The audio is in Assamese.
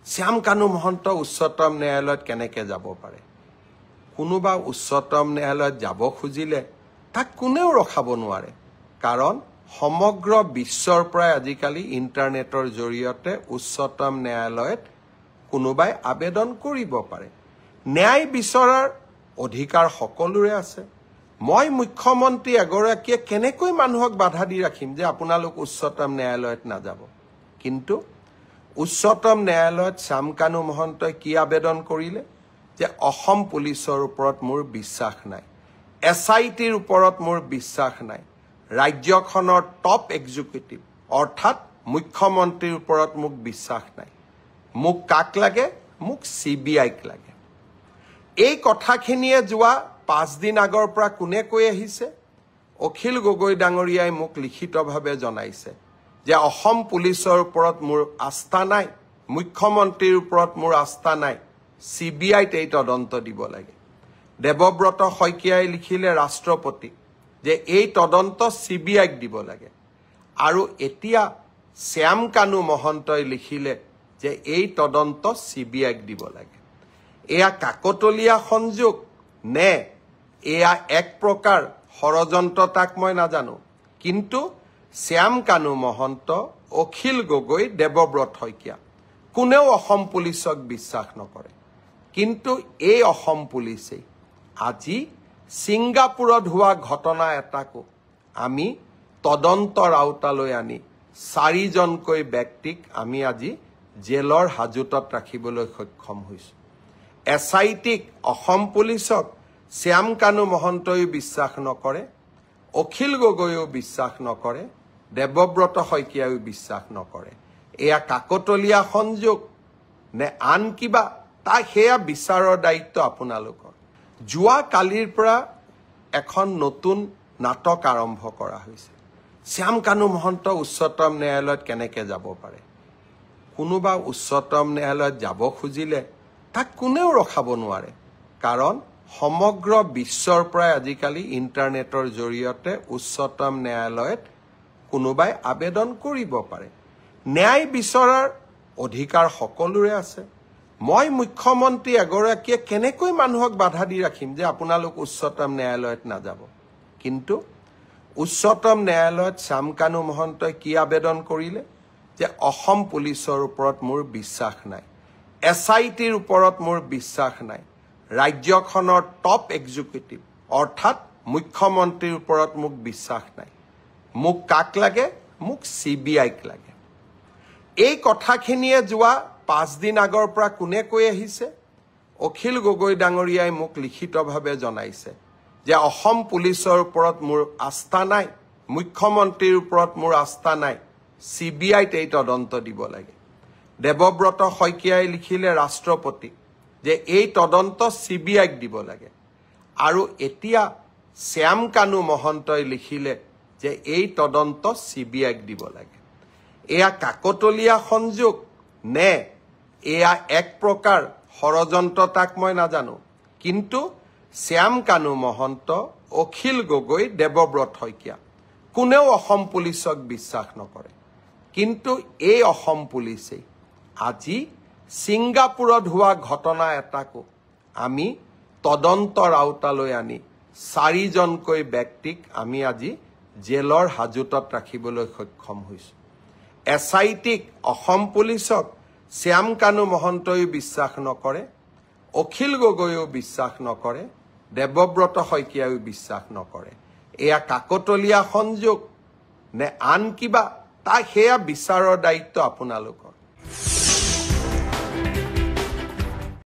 শ্যাম কানু মহন্ত উচ্চতম ন্যায়ালয়ত কেনেকে যাব পাৰে কোনোবা উচ্চতম ন্যায়ালয়ত যাব খুজিলে তাক কোনেও ৰখাব নোৱাৰে কাৰণ সমগ্ৰ বিশ্বৰ পৰা আজিকালি ইন্টাৰনেটৰ জৰিয়তে উচ্চতম ন্যায়ালয়ত কোনোবাই আবেদন কৰিব পাৰে ন্যায় বিচৰাৰ অধিকাৰ সকলোৰে আছে মই মুখ্যমন্ত্ৰী এগৰাকীয়ে কেনেকৈ মানুহক বাধা দি ৰাখিম যে আপোনালোক উচ্চতম ন্যায়ালয়ত নাযাব কিন্তু উচ্চতম ন্যায়ালয়ত শ্যাম কানু মহন্তই কি আবেদন কৰিলে যে অসম পুলিচৰ ওপৰত মোৰ বিশ্বাস নাই এছআইটিৰ ওপৰত মোৰ বিশ্বাস নাই ৰাজ্যখনৰ টপ এক্সিকিউটিভ অৰ্থাৎ মুখ্যমন্ত্ৰীৰ ওপৰত মোক বিশ্বাস নাই মোক কাক লাগে মোক সিবিআইক লাগে এই কথাখিনিয়ে যোৱা 5 দিন আগৰ পৰা কোনে কৈ আহিছে অখিল গগৈ ডাঙৰীয়াই মোক লিখিতভাৱে জনাইছে যে অসম পুলিচৰ ওপৰত মোৰ আস্থা নাই মুখ্যমন্ত্ৰীৰ ওপৰত মোৰ আস্থা নাই সিবিআইত এই তদন্ত দিব লাগে দেৱব্ৰত শইকীয়াই লিখিলে ৰাষ্ট্ৰপতি যে এই তদন্ত সিবিআইক দিব লাগে আৰু এতিয়া শ্যাম কানু মহন্তই লিখিলে যে এই তদন্ত সিবিআইক দিব লাগে এয়া কাকতলীয়া সংযোগ নে এয়া এক প্ৰকাৰ ষড়যন্ত্ৰ তাক মই নাজানো কিন্তু শ্যাম কানু মহন্ত অখিল গগৈ দেৱব্ৰত শইকীয়া কোনেও অসম পুলিচক বিশ্বাস নকৰে কিন্তু এই অসম পুলিচে আজি সিংগাপুৰত হোৱা ঘটনা এটাকো আমি তদন্তৰ আওতালৈ আনি 4 জনকৈ ব্যক্তিক আমি আজি জেলৰ হাজতত ৰাখিবলৈ সক্ষম হৈছো এছআইটিক অসম পুলিচক শ্যাম কানু মহন্তই বিশ্বাস নকৰে অখিল গগৈও বিশ্বাস নকৰে দেৱব্ৰত শইকীয়াও বিশ্বাস নকৰে এয়া কাকতলীয়া সংযোগ নে আন কিবা তা হেয়া বিচাৰৰ দায়িত্ব আপোনালোকৰ যোৱা কালিৰ পৰা এখন নতুন নাটক আৰম্ভ কৰা হৈছে শ্যাম কানু মহন্ত উচ্চতম ন্যায়ালয়ত কেনেকে যাব পাৰে কোনোবা উচ্চতম ন্যায়ালয়ত যাব খুজিলে তাক কোনেও ৰখাব নোৱাৰে কাৰণ সমগ্ৰ বিশ্বৰ পৰা আজিকালি ইন্টাৰনেটৰ জৰিয়তে উচ্চতম ন্যায়ালয়ত কোনোবাই আবেদন কৰিব পাৰে ন্যায় বিচৰাৰ অধিকাৰ সকলোৰে আছে মই মুখ্যমন্ত্ৰী এগৰাকীয়ে কেনেকৈ মানুহক বাধা দি ৰাখিম যে আপোনালোক উচ্চতম ন্যায়ালয়ত নাযাব কিন্তু উচ্চতম ন্যায়ালয়ত শ্যাম কানু মহন্তই কি আবেদন কৰিলে যে অসম পুলিচৰ ওপৰত মোৰ বিশ্বাস নাই এছআইটিৰ ওপৰত মোৰ বিশ্বাস নাই ৰাজ্যখনৰ টপ এক্সিকিউটিভ অৰ্থাৎ মুখ্যমন্ত্ৰীৰ ওপৰত মোক বিশ্বাস নাই মোক কাক লাগে মোক সিবিআইক লাগে এই কথাখিনিয়ে যোৱা 5 দিন আগৰ পৰা কোনে কৈ আহিছে অখিল গগৈ ডাঙৰীয়াই মোক লিখিতভাৱে জনাইছে যে অসম পুলিচৰ ওপৰত মোৰ আস্থা নাই মুখ্যমন্ত্ৰীৰ ওপৰত মোৰ আস্থা নাই সিবিআইত এই তদন্ত দিব লাগে দেৱব্ৰত শইকীয়াই লিখিলে ৰাষ্ট্ৰপতি যে এই তদন্ত সিবিআইক দিব লাগে আৰু এতিয়া শ্যাম কানু মহন্তই লিখিলে যে এই তদন্ত সিবিআইক দিব লাগে এয়া কাকতলীয়া সংযোগ নে এয়া এক প্ৰকাৰ ষড়যন্ত্ৰ তাক মই নাজানো কিন্তু শ্যাম কানু মহন্ত অখিল গগৈ দেৱব্ৰত শইকীয়া কোনেও অসম পুলিচক বিশ্বাস নকৰে কিন্তু এই অসম পুলিচে আজি সিংগাপুৰত হোৱা ঘটনা এটাকো আমি তদন্তৰ আওতালৈ আনি 4 জনকৈ ব্যক্তিক আমি আজি জেলৰ হাজতত ৰাখিবলৈ সক্ষম হৈছো এছআইটিক অসম পুলিচক শ্যাম কানু মহন্তই বিশ্বাস নকৰে অখিল গগৈও বিশ্বাস নকৰে দেৱব্ৰত শইকীয়াও বিশ্বাস নকৰে এয়া কাকতলীয়া সংযোগ নে আন কিবা তা হেয়া বিচাৰৰ দায়িত্ব আপোনালোকৰ